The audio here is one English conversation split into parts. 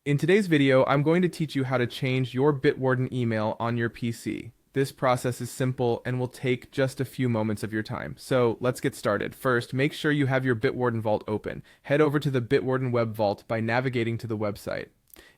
In today's video, I'm going to teach you how to change your Bitwarden email on your PC. This process is simple and will take just a few moments of your time. So let's get started. First, make sure you have your Bitwarden vault open. Head over to the Bitwarden web vault by navigating to the website.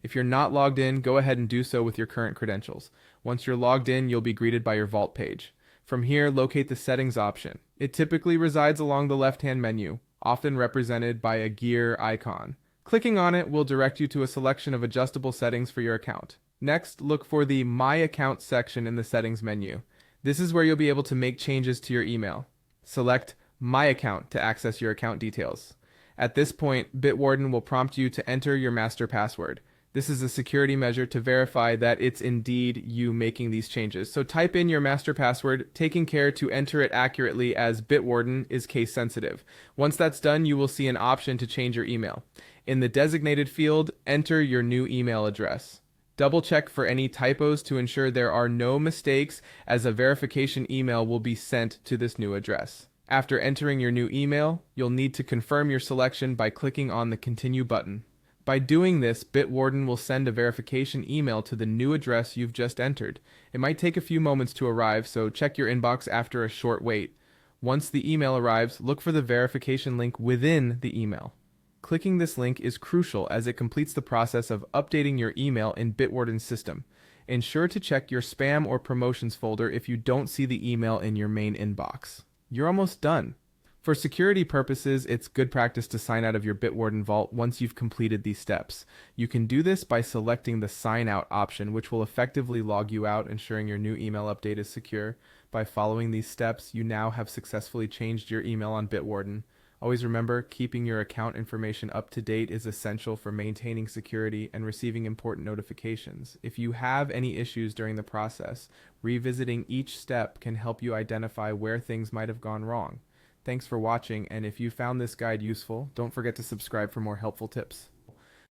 If you're not logged in, go ahead and do so with your current credentials. Once you're logged in, you'll be greeted by your vault page. From here, locate the settings option. It typically resides along the left-hand menu, often represented by a gear icon. Clicking on it will direct you to a selection of adjustable settings for your account. Next, look for the My Account section in the settings menu. This is where you'll be able to make changes to your email. Select My Account to access your account details. At this point, Bitwarden will prompt you to enter your master password. This is a security measure to verify that it's indeed you making these changes. So type in your master password, taking care to enter it accurately as Bitwarden is case sensitive. Once that's done, you will see an option to change your email. In the designated field, enter your new email address. Double check for any typos to ensure there are no mistakes, as a verification email will be sent to this new address. After entering your new email, you'll need to confirm your selection by clicking on the Continue button. By doing this, Bitwarden will send a verification email to the new address you've just entered. It might take a few moments to arrive, so check your inbox after a short wait. Once the email arrives, look for the verification link within the email. Clicking this link is crucial as it completes the process of updating your email in Bitwarden's system. Ensure to check your spam or promotions folder if you don't see the email in your main inbox. You're almost done. For security purposes, it's good practice to sign out of your Bitwarden vault once you've completed these steps. You can do this by selecting the Sign Out option, which will effectively log you out, ensuring your new email update is secure. By following these steps, you now have successfully changed your email on Bitwarden. Always remember, keeping your account information up to date is essential for maintaining security and receiving important notifications. If you have any issues during the process, revisiting each step can help you identify where things might have gone wrong. Thanks for watching, and if you found this guide useful, don't forget to subscribe for more helpful tips.